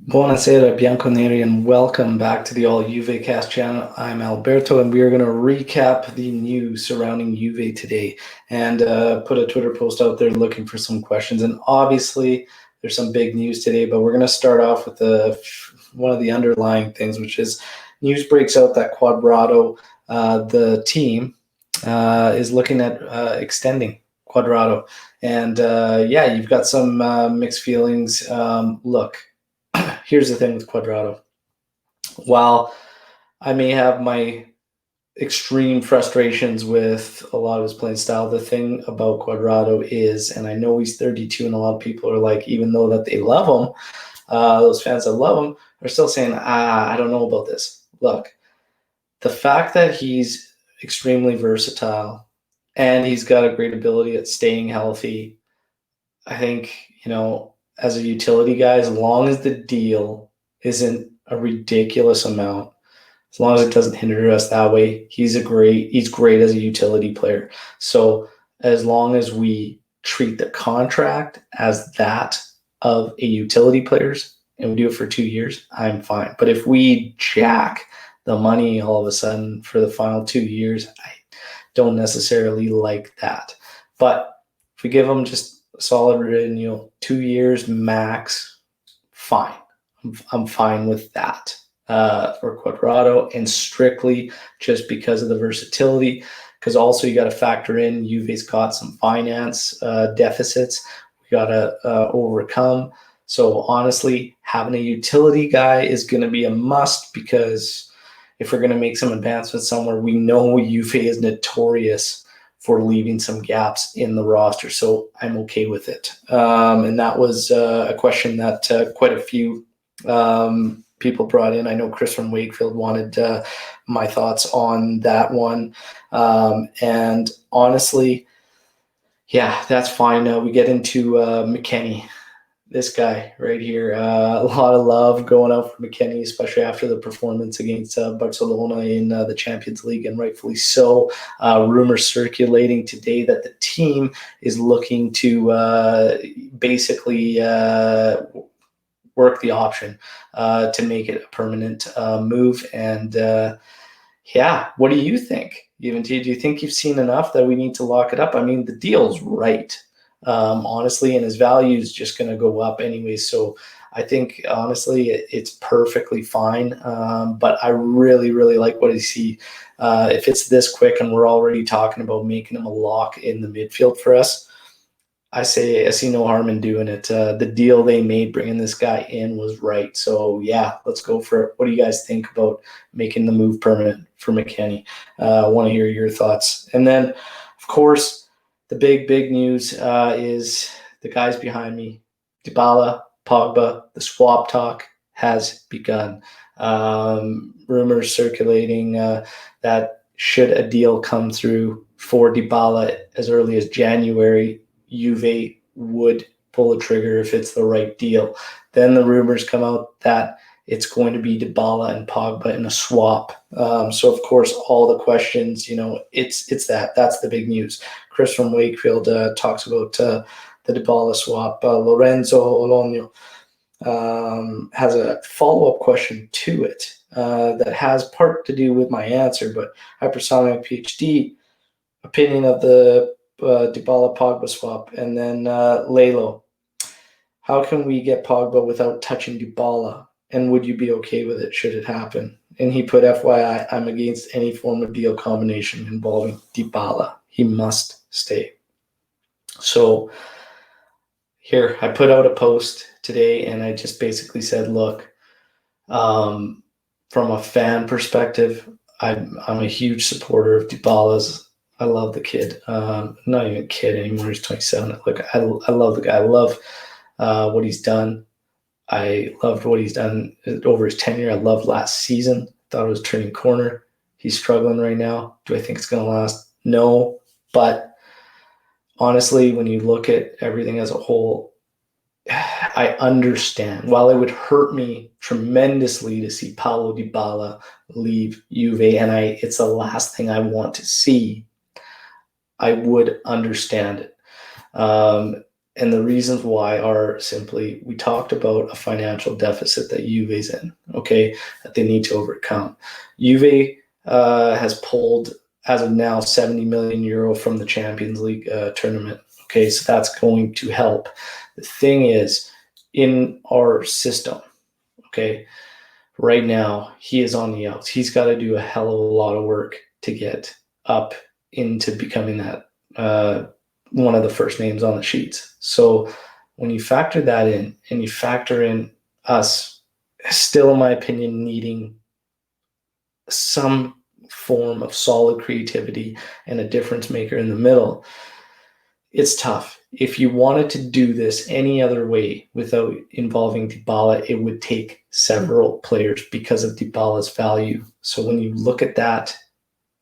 Buonasera, Bianconeri, and welcome back to the All Juve Cast channel. I'm Alberto, and we are going to recap the news surrounding Juve today and put a Twitter post out there looking for some questions. And obviously, there's some big news today, but we're going to start off with one of the underlying things, which is news breaks out that Cuadrado, the team, is looking at extending Cuadrado. And you've got some mixed feelings. Look. Here's the thing with Cuadrado. While I may have my extreme frustrations with a lot of his playing style, the thing about Cuadrado is, and I know he's 32 and a lot of people are like, even though that they love him, those fans that love him are still saying, I don't know about this. Look, the fact that he's extremely versatile and he's got a great ability at staying healthy, I think, as a utility guy, as long as the deal isn't a ridiculous amount, as long as it doesn't hinder us that way, he's great as a utility player. So as long as we treat the contract as that of a utility player's and we do it for 2 years, I'm fine. But if we jack the money all of a sudden for the final 2 years, I don't necessarily like that. But if we give them just a solid renewal, 2 years max, fine. I'm fine with that for Cuadrado, and strictly just because of the versatility. Because also you got to factor in Juve's got some finance deficits we got to overcome. So honestly, having a utility guy is going to be a must, because if we're going to make some advancements somewhere, we know Juve is notorious for leaving some gaps in the roster. So I'm okay with it. And that was a question that quite a few people brought in. I know Chris from Wakefield wanted my thoughts on that one. And honestly, yeah, that's fine. We get into McKennie. This guy right here, a lot of love going out for McKennie, especially after the performance against Barcelona in the Champions League, and rightfully so. Rumors circulating today that the team is looking to basically work the option to make it a permanent move. And what do you think? Do you think you've seen enough that we need to lock it up? I mean, the deal's right. Honestly, and his value is just going to go up anyway. So I think, honestly, it's perfectly fine. But I really, really like what I see. If it's this quick and we're already talking about making him a lock in the midfield for us, I see no harm in doing it. The deal they made bringing this guy in was right. So, yeah, let's go for it. What do you guys think about making the move permanent for McKennie? I want to hear your thoughts. And then, of course, the big news is the guys behind me, Dybala, Pogba. The swap talk has begun. Rumors circulating that should a deal come through for Dybala as early as January, Juve would pull a trigger if it's the right deal. Then the rumors come out that it's going to be Dybala and Pogba in a swap. So, of course, all the questions, it's that's the big news. Chris from Wakefield talks about the Dybala swap. Lorenzo Olonio has a follow-up question to it that has part to do with my answer, but Hypersonic PhD opinion of the Dybala-Pogba swap. And then Lalo, how can we get Pogba without touching Dybala? And would you be okay with it should it happen? And he put, FYI, I'm against any form of deal combination involving Dybala. He must stay. So here, I put out a post today, and I just basically said, look, from a fan perspective, I'm a huge supporter of Dybala's. I love the kid. Not even a kid anymore. He's 27. Look, I love the guy. I love what he's done. I loved what he's done over his tenure. I loved last season. Thought it was turning corner. He's struggling right now. Do I think it's going to last? No. But honestly, when you look at everything as a whole, I understand. While it would hurt me tremendously to see Paulo Dybala leave Juve, and it's the last thing I want to see, I would understand it. And the reasons why are simply, we talked about a financial deficit that Juve's in, okay, that they need to overcome. Juve has pulled, as of now, 70 million euro from the Champions League tournament. Okay, so that's going to help. The thing is, in our system, okay, right now, he is on the outs. He's got to do a hell of a lot of work to get up into becoming that one of the first names on the sheets. So when you factor that in, and you factor in us still, in my opinion, needing some form of solid creativity and a difference maker in the middle, it's tough. If you wanted to do this any other way without involving Dybala, it would take several players because of Dybala's value. So when you look at that,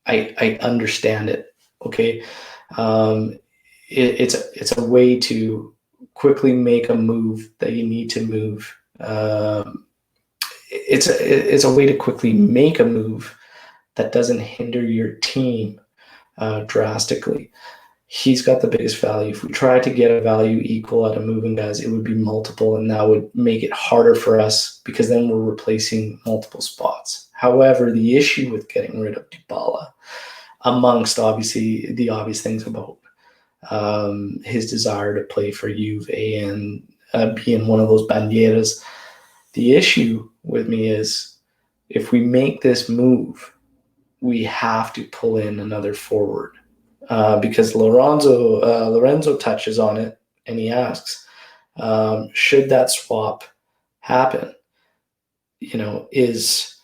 I understand it. Okay, it's a way to quickly make a move that you need to move. It's a way to quickly make a move that doesn't hinder your team drastically. He's got the biggest value. If we try to get a value equal out of moving guys, it would be multiple, and that would make it harder for us because then we're replacing multiple spots. However, the issue with getting rid of Dybala, amongst obviously the obvious things about his desire to play for Juve and being one of those bandieras, the issue with me is if we make this move, we have to pull in another forward. Because Lorenzo touches on it and he asks, should that swap happen? Is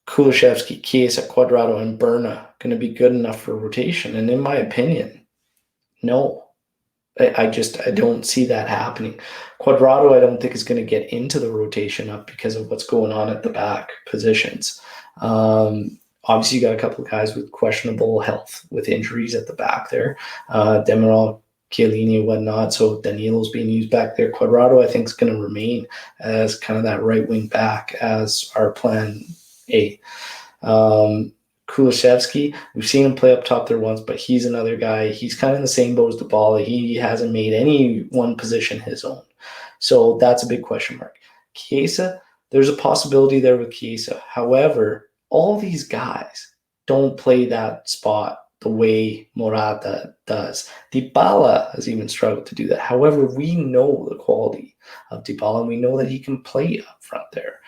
Kulusevski, Chiesa, Cuadrado, and Berna going to be good enough for rotation? And in my opinion, no. I don't see that happening. Cuadrado, I don't think is going to get into the rotation up because of what's going on at the back positions. Obviously, you got a couple of guys with questionable health, with injuries at the back there. Demiral, Chiellini, and whatnot. So Danilo's being used back there. Cuadrado, I think, is going to remain as kind of that right wing back as our plan A. Kulusevski, we've seen him play up top there once, but he's another guy. He's kind of in the same boat as Dybala. He hasn't made any one position his own. So that's a big question mark. Chiesa, there's a possibility there with Chiesa. However, all these guys don't play that spot the way Morata does. Dybala has even struggled to do that. However, we know the quality of Dybala, and we know that he can play up front there.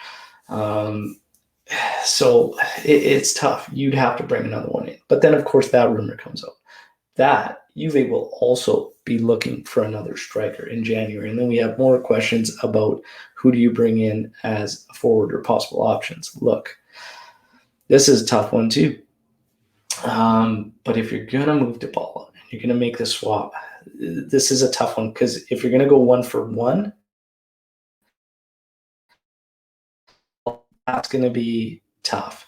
So it's tough. You'd have to bring another one in. But then, of course, that rumor comes out that Juve will also be looking for another striker in January. And then we have more questions about who do you bring in as a forward or possible options. Look, this is a tough one too. But if you're going to move Dybala and you're going to make the swap, this is a tough one because if you're going to go 1-for-1, that's going to be tough.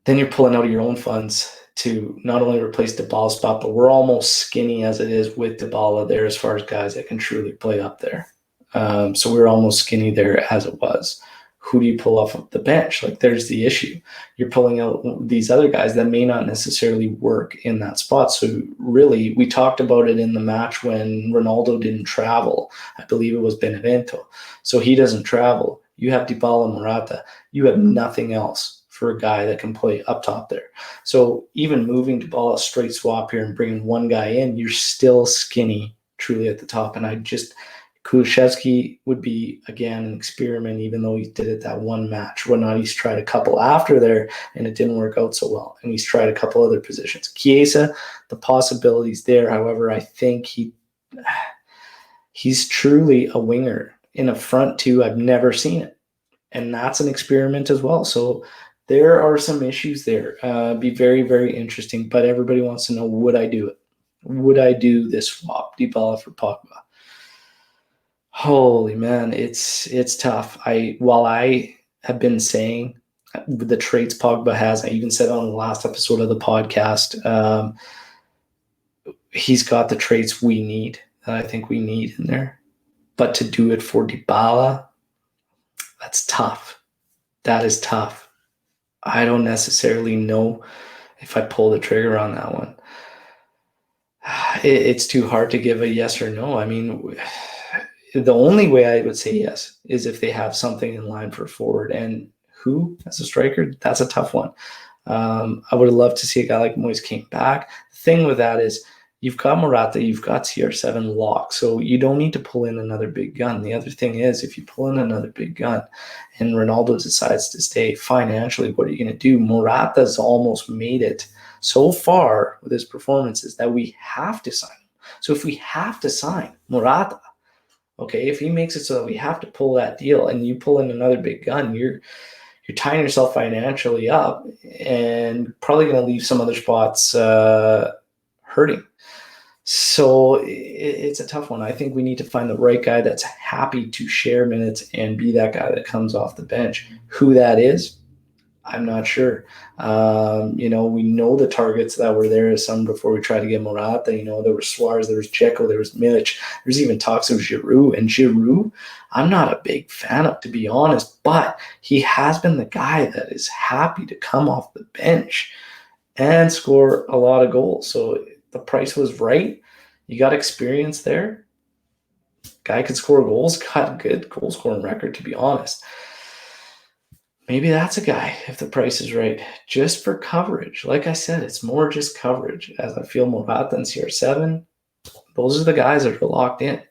Then you're pulling out of your own funds to not only replace Dybala's spot, but we're almost skinny as it is with Dybala there as far as guys that can truly play up there. So we're almost skinny there as it was. Who do you pull off of the bench? Like, there's the issue. You're pulling out these other guys that may not necessarily work in that spot. So really, we talked about it in the match when Ronaldo didn't travel. I believe it was Benevento. So he doesn't travel. You have Dybala and Morata. You have nothing else for a guy that can play up top there. So even moving Dybala straight swap here and bringing one guy in, you're still skinny truly at the top. And Kulusevski would be, again, an experiment, even though he did it that one match. Whatnot, he's tried a couple after there, and it didn't work out so well. And he's tried a couple other positions. Chiesa, the possibilities there. However, I think he's truly a winger. In a front two, I've never seen it. And that's an experiment as well. So there are some issues there. Be very, very interesting. But everybody wants to know, would I do it? Would I do this swap, Dybala for Pogba? Holy man, it's tough. While I have been saying the traits Pogba has, I even said on the last episode of the podcast, he's got the traits we need, that I think we need in there. But to do it for Dybala, that's tough. That is tough. I don't necessarily know if I pull the trigger on that one. It's too hard to give a yes or no. I mean, the only way I would say yes is if they have something in line for forward. And who as a striker? That's a tough one. I would have loved to see a guy like Moise King back. The thing with that is you've got Morata, you've got CR7 locked, so you don't need to pull in another big gun. The other thing is if you pull in another big gun and Ronaldo decides to stay financially, what are you going to do? Morata's almost made it so far with his performances that we have to sign him. So if we have to sign Morata, okay, if he makes it so that we have to pull that deal and you pull in another big gun, you're tying yourself financially up and probably going to leave some other spots hurting. So it's a tough one. I think we need to find the right guy that's happy to share minutes and be that guy that comes off the bench. Who that is, I'm not sure. We know the targets that were there as some before we tried to get Morata. There was Suarez, there was Dzeko, there was Milic. There's even talks of Giroud. And Giroud, I'm not a big fan of, to be honest, but he has been the guy that is happy to come off the bench and score a lot of goals. So the price was right. You got experience there. Guy could score goals, got a good goal scoring record, to be honest. Maybe that's a guy if the price is right, just for coverage. Like I said, it's more just coverage. As I feel Morata and CR7, those are the guys that are locked in.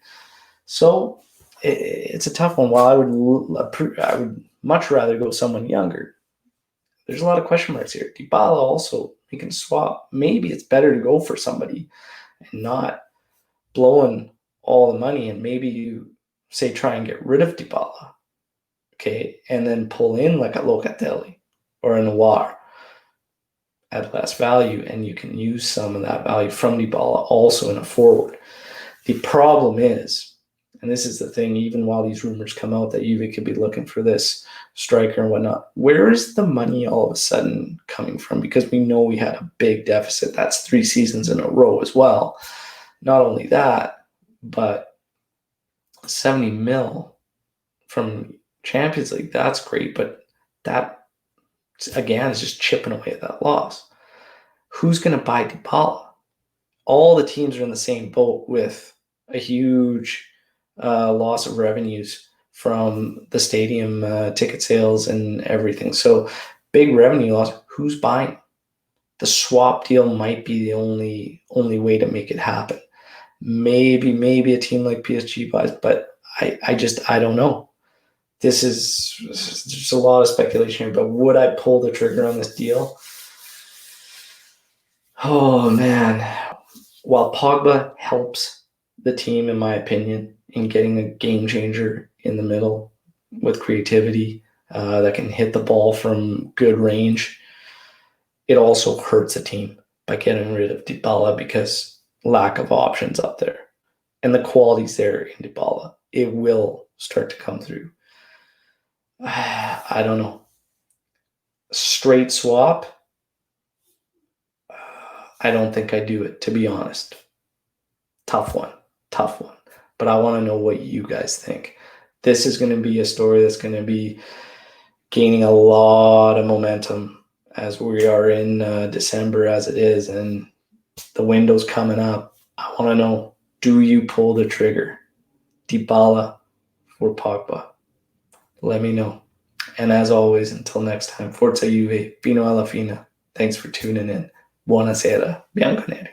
So it's a tough one. While I would much rather go someone younger, there's a lot of question marks here. Dybala also, he can swap. Maybe it's better to go for somebody and not blowing all the money, and maybe you say try and get rid of Dybala. Okay, and then pull in like a Locatelli or a Noir at less value, and you can use some of that value from Dybala also in a forward. The problem is, and this is the thing, even while these rumors come out that Juve could be looking for this striker and whatnot, where is the money all of a sudden coming from? Because we know we had a big deficit. That's 3 seasons in a row as well. Not only that, but 70 mil from Champions League, that's great, but that, again, is just chipping away at that loss. Who's going to buy Dybala? All the teams are in the same boat with a huge loss of revenues from the stadium ticket sales and everything. So big revenue loss. Who's buying? The swap deal might be the only way to make it happen. Maybe a team like PSG buys, but I don't know. There's a lot of speculation here, but would I pull the trigger on this deal? Oh, man. While Pogba helps the team, in my opinion, in getting a game changer in the middle with creativity that can hit the ball from good range, it also hurts a team by getting rid of Dybala because lack of options up there. And the quality's there in Dybala. It will start to come through. I don't know. Straight swap, I don't think I do it, to be honest. Tough one. But I want to know what you guys think. This is going to be a story that's going to be gaining a lot of momentum as we are in December as it is, and the window's coming up. I want to know, do you pull the trigger? Dybala or Pogba? Let me know. And as always, until next time, Forza Juve, Fino alla fine. Thanks for tuning in. Buonasera, Bianconeri.